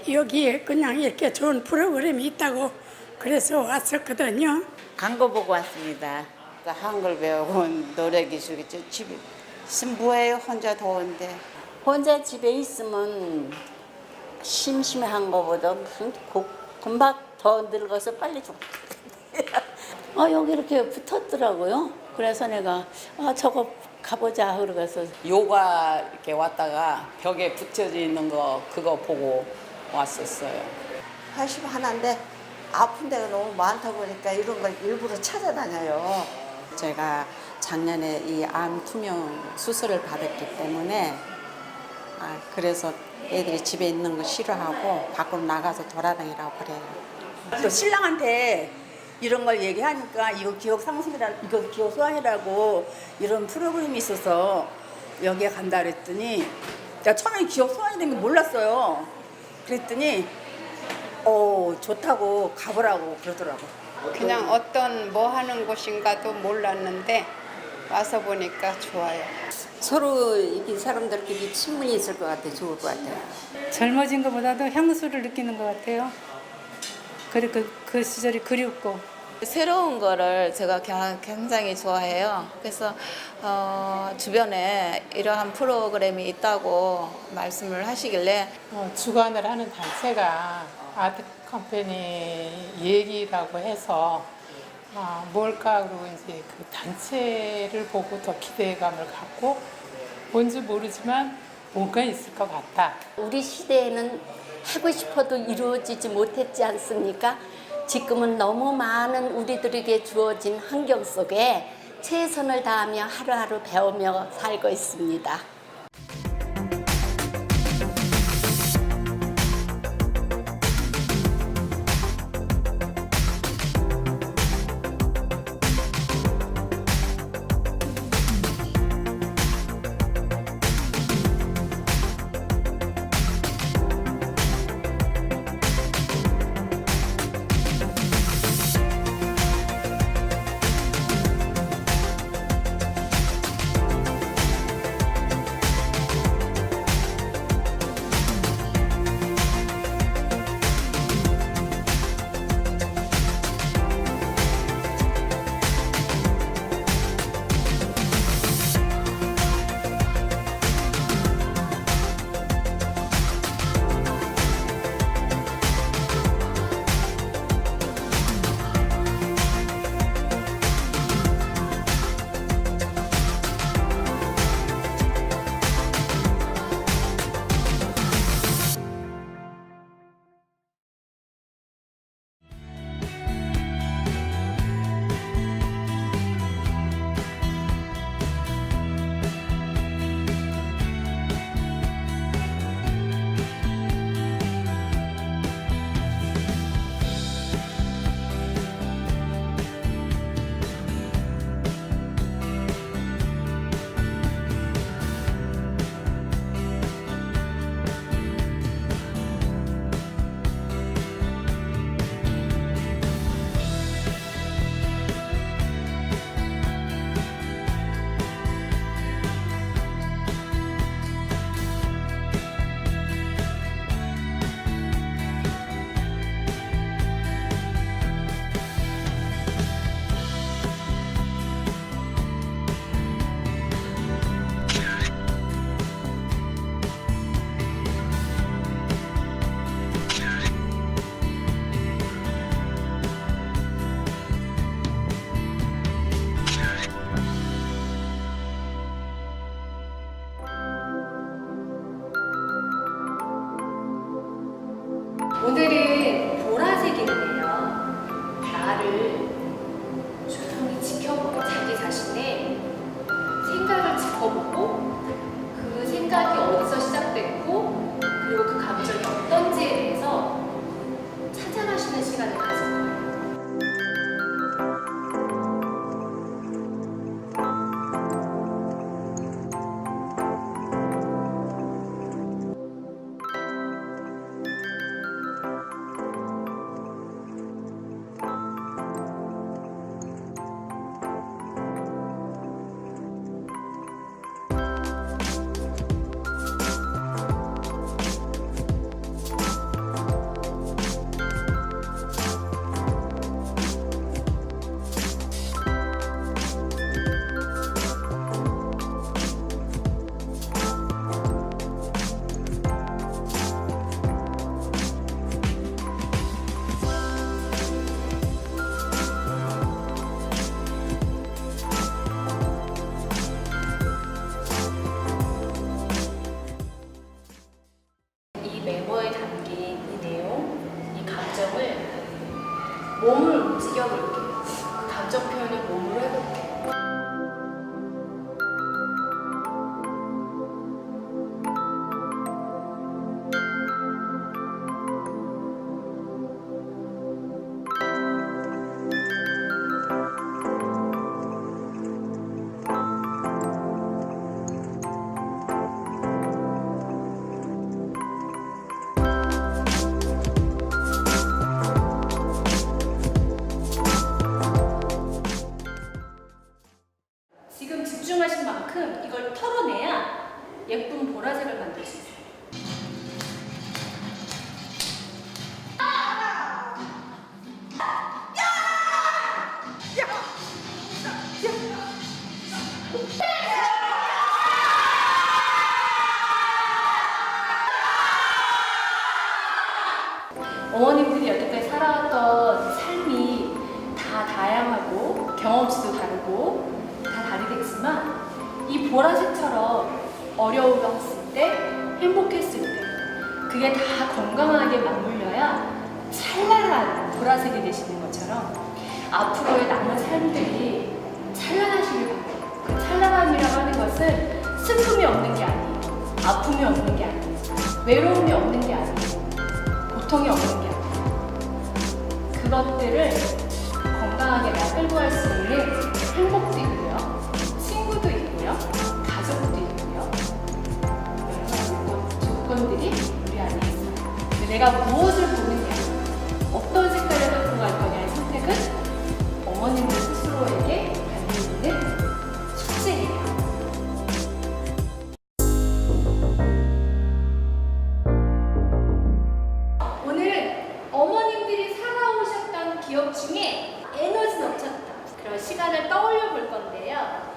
여기에 그냥 이렇게 좋은 프로그램이 있다고 그래서 왔었거든요. 광고 보고 왔습니다. 한글 배우고 노래 기술이죠. 집에 있으면 뭐해요? 혼자 더운데. 혼자 집에 있으면 심심한 거보다 무슨 금방 더 늙어서 빨리 죽. 여기 이렇게 붙었더라고요. 그래서 내가 저거 가보자 그러고서 요가 이렇게 왔다가 벽에 붙여져 있는 거 그거 보고 왔었어요. 80 하나인데 아픈 데가 너무 많다 보니까 이런 걸 일부러 찾아다녀요. 제가 작년에 이 암 투명 수술을 받았기 때문에 그래서 애들이 집에 있는 거 싫어하고 밖으로 나가서 돌아다니라고 그래요. 또 신랑한테 이런 걸 얘기하니까 이거 기억 상실이라 이거 기억 소환이라고 이런 프로그램이 있어서 여기에 간다 그랬더니 내가 처음에 기억 소환이라는 게 몰랐어요. 그랬더니 좋다고 가보라고 그러더라고. 그냥 어떤 뭐 하는 곳인가도 몰랐는데 와서 보니까 좋아요. 서로 이 사람들끼리 친분이 있을 것 같아. 좋을 것 같아요. 젊어진 것보다도 향수를 느끼는 것 같아요. 그리고 그 시절이 그립고. 새로운 거를 제가 굉장히 좋아해요. 그래서 주변에 이러한 프로그램이 있다고 말씀을 하시길래 주관을 하는 단체가 아트 컴퍼니 얘기라고 해서 뭘까 그러고 이제 그 단체를 보고 더 기대감을 갖고 뭔지 모르지만 뭔가 있을 것 같다. 우리 시대에는 하고 싶어도 이루어지지 못했지 않습니까? 지금은 너무 많은 우리들에게 주어진 환경 속에 최선을 다하며 하루하루 배우며 살고 있습니다. 집중하신 만큼 이걸 털어내야 예쁜 보라색을 만들 수 있어요. 어머님들이 여태까지 살아왔던 삶이 다 다양하고 경험치도 다르고 다 다르겠지만 이 보라색처럼 어려움을 했을 때, 행복했을 때 그게 다 건강하게 맞물려야 찬란한 보라색이 되시는 것처럼 앞으로의 남은 삶들이 찬란하시길 바랍니다. 그 찬란함이라고 하는 것은 슬픔이 없는 게 아니에요. 아픔이 없는 게 아니에요. 외로움이 없는 게 아니에요. 고통이 없는 게 아니에요. 그것들을 건강하게 다 끌고 갈 수 있는 행복도 있고요. 친구도 있고요. 가족도 있고요. 여러 가지 조건들이 우리 안에 있어요. 근데 내가 무엇을 보느냐, 어떤 색깔을 갖고 갈 거냐의 선택은 어머님들 스스로에게 달려있는 숙제예요. 오늘 어머님들이 살아오셨던 기억 중에 에너지 넘쳤던 그런 시간을 떠올려 볼 건데요.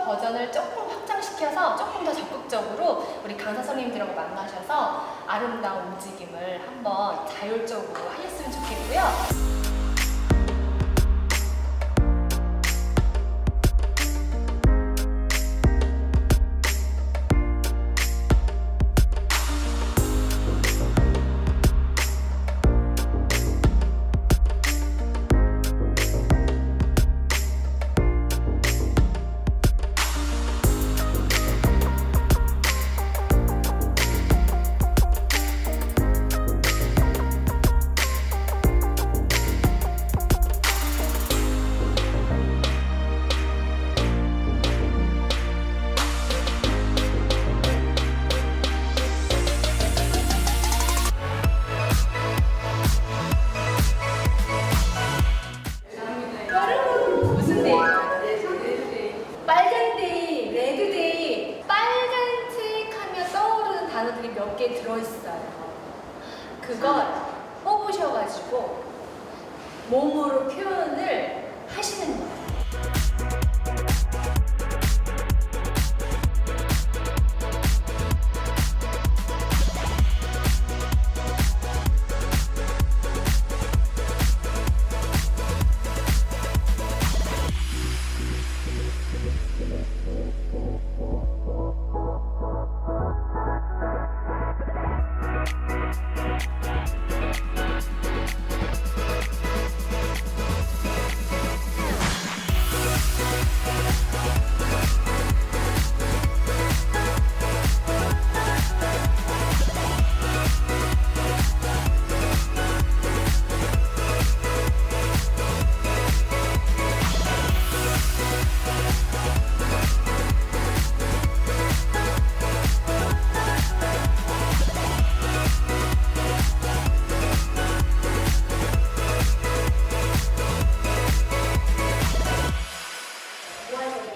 버전을 조금 확장시켜서 조금 더 적극적으로 우리 강사 선생님들하고 만나셔서 아름다운 움직임을 한번 자율적으로 하셨으면 좋겠고요. 단어들이 몇 개 들어있어요. 그걸 뽑으셔가지고 몸으로 표현을 하시는 거예요.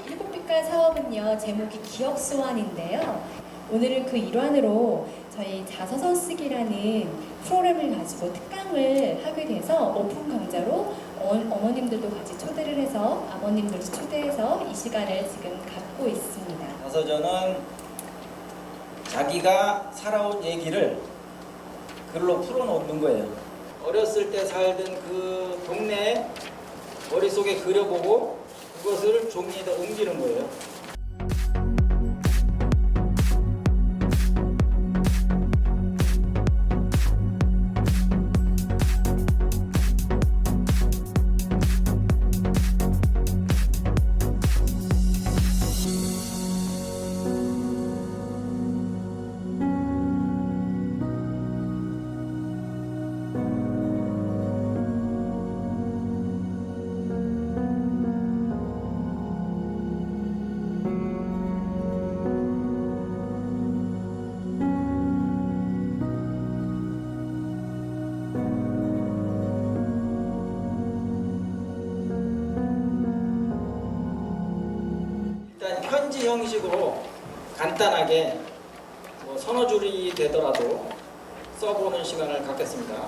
일곱 빛깔 사업은요, 제목이 기억 소환인데요. 오늘은 그 일환으로 저희 자서전 쓰기라는 프로그램을 가지고 특강을 하게 돼서 오픈 강좌로 어머님들도 같이 초대를 해서 아버님들도 초대해서 이 시간을 지금 갖고 있습니다. 자서전은 자기가 살아온 얘기를 글로 풀어놓는 거예요. 어렸을 때 살던 그 동네 머릿속에 그려보고 그것을 종이에다 옮기는 거예요. 일단 편지 형식으로 간단하게 서너 줄이 되더라도 써보는 시간을 갖겠습니다.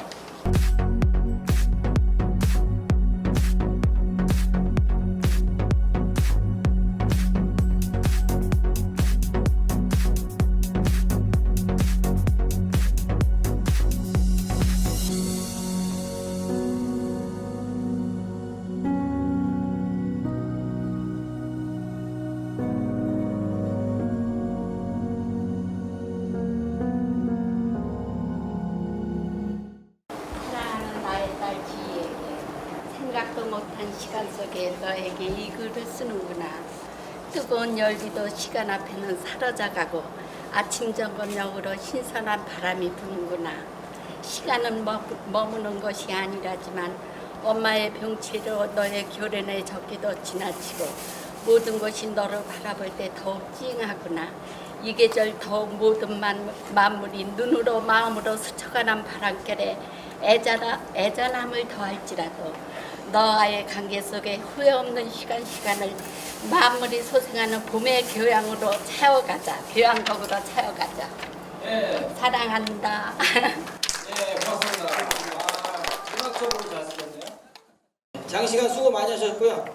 사랑하는 나의 딸 지혜에게 생각도 못한 시간 속에 너에게 이 글을 쓰는구나. 뜨거운 열기도 시간 앞에는 사라져가고 아침 저녁으로 신선한 바람이 부는구나. 시간은 머무는 것이 아니라지만 엄마의 병치로 너의 교련의 적기도 지나치고 모든 것이 너를 바라볼 때 더욱 찡하구나. 이 계절 더욱 모든 만물이 눈으로 마음으로 스쳐가는 바람결에 애잔함을 더할지라도 너와의 관계 속에 후회 없는 시간을 만물이 소생하는 봄의 교양으로 채워가자. 교양곡으로 채워가자. 네. 사랑한다. 네, 고맙습니다. 음악적으로 잘 쓰셨네요. 장시간 수고 많이 하셨고요.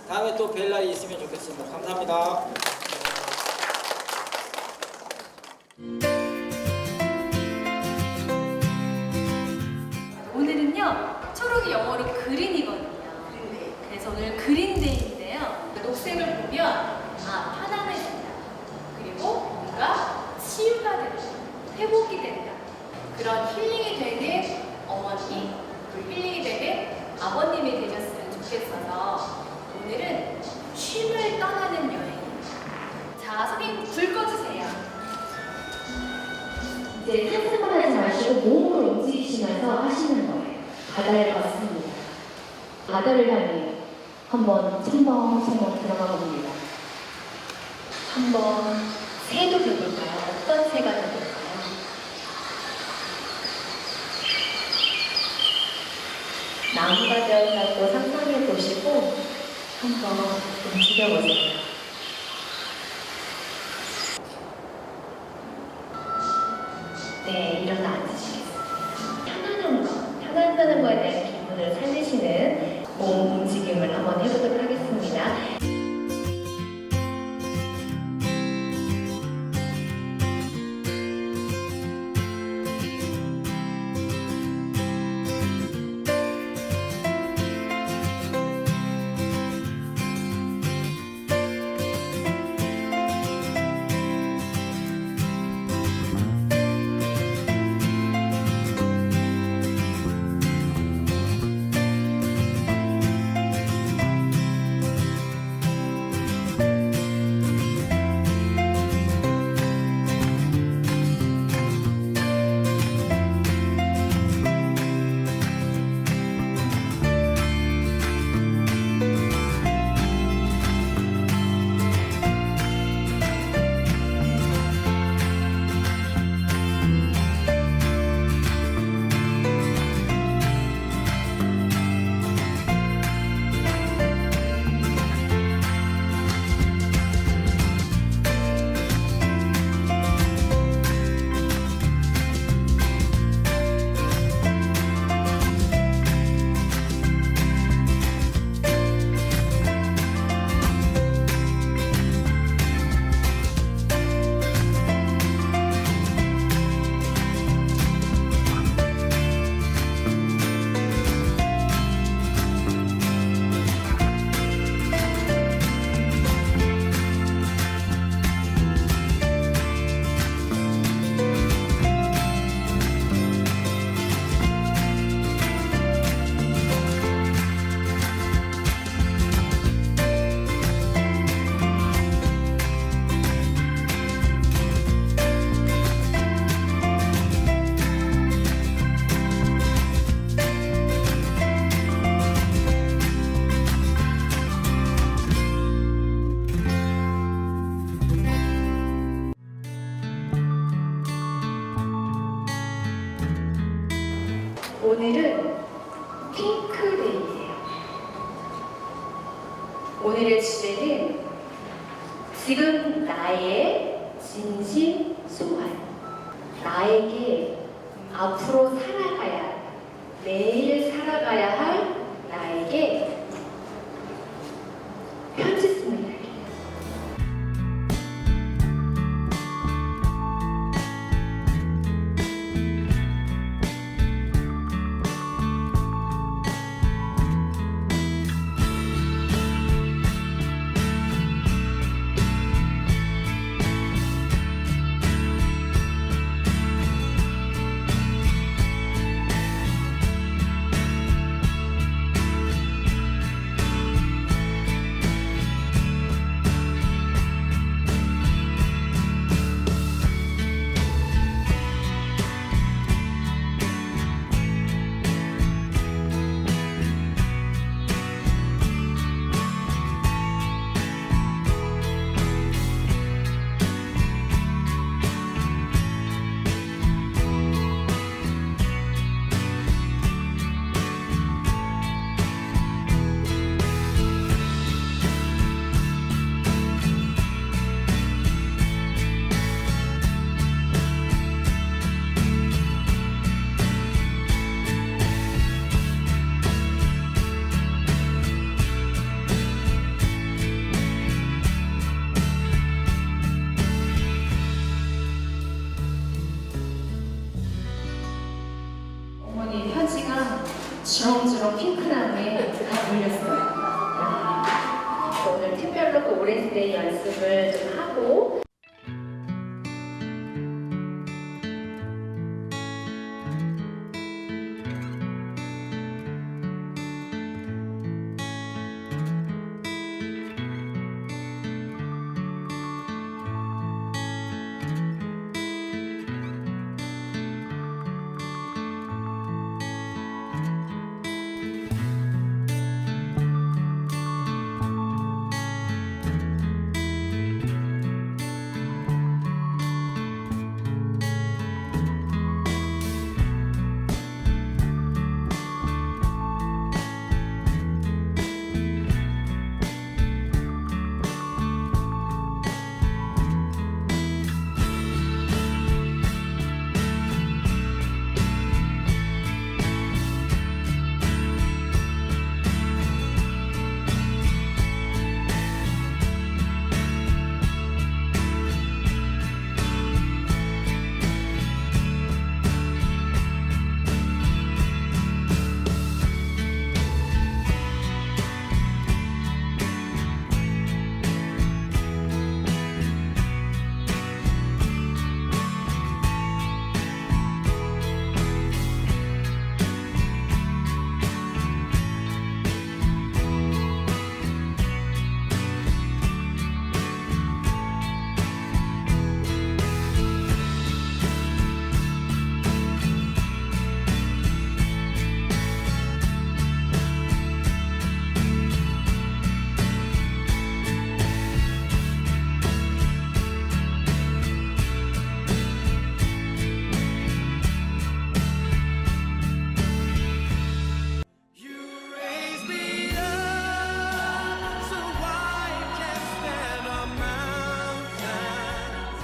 다음에 또 뵐 날이 있으면 좋겠습니다. 감사합니다. 오늘은요, 초록이 영어로 그린이거든요. 그래서 오늘 그린데이인데요. 녹색을 보면 편안해진다. 그리고 뭔가 치유가 된다. 회복이 된다. 그런 힐링이 되는 어머니, 그리고 힐링이 되는 아버님이 되셨으면 좋겠어서 오늘은 쉼을 떠나는 여행입니다. 자, 선생님 불 꺼주세요. 이제 상상만 하지 마시고 몸으로 움직이시면서 하시는 거예요. 바다를 걷습니다. 바다를 향해 한번 첨벙첨벙 들어가 봅니다. 한번 새도 해볼까요? 어떤 새가 돼볼까요? 나무가 되었다고 상상해 보시고 한번 움직여보세요. 네, 일어나 앉으시겠습니다. 편안한 거에 대한 기분을 살리시는 몸 움직임을 한번 해보도록 하겠습니다. 오늘은 핑크데이예요. 오늘의 주제는 지금 나의 진심 소원, 나에게 앞으로 살아가야, 매일 살아가야 할 나에게 편지 쓰는 날이에요. 어머니 편지가 주렁주렁 핑크나무에 다 물렸어요. 오늘 특별로 그 오렌지데이 연습을 좀 하고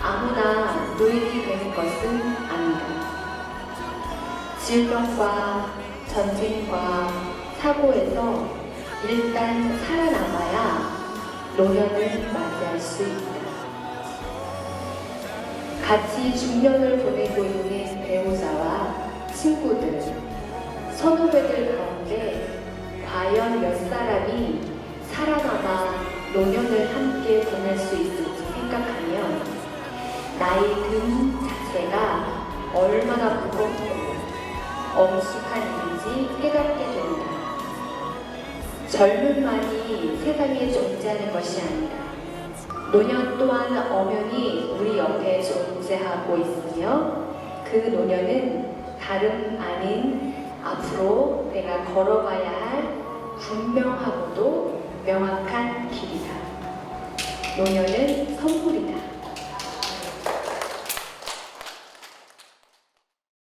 아무나 노인이 되는 것은 아니다. 질병과 전쟁과 사고에서 일단 살아남아야 노년을 맞이할 수 있다. 같이 중년을 보내고 있는 배우자와 친구들, 선후배들 가운데 과연 몇 사람이 살아남아 노년을 함께 보낼 수 있을지 생각하면 나의 등 자체가 얼마나 무겁고 엄숙한 일인지 깨닫게 된다. 젊음만이 세상에 존재하는 것이 아니다. 노년 또한 엄연히 우리 옆에 존재하고 있으며 그 노년은 다름 아닌 앞으로 내가 걸어가야 할 분명하고도 명확한 길이다. 노년은 선물이다.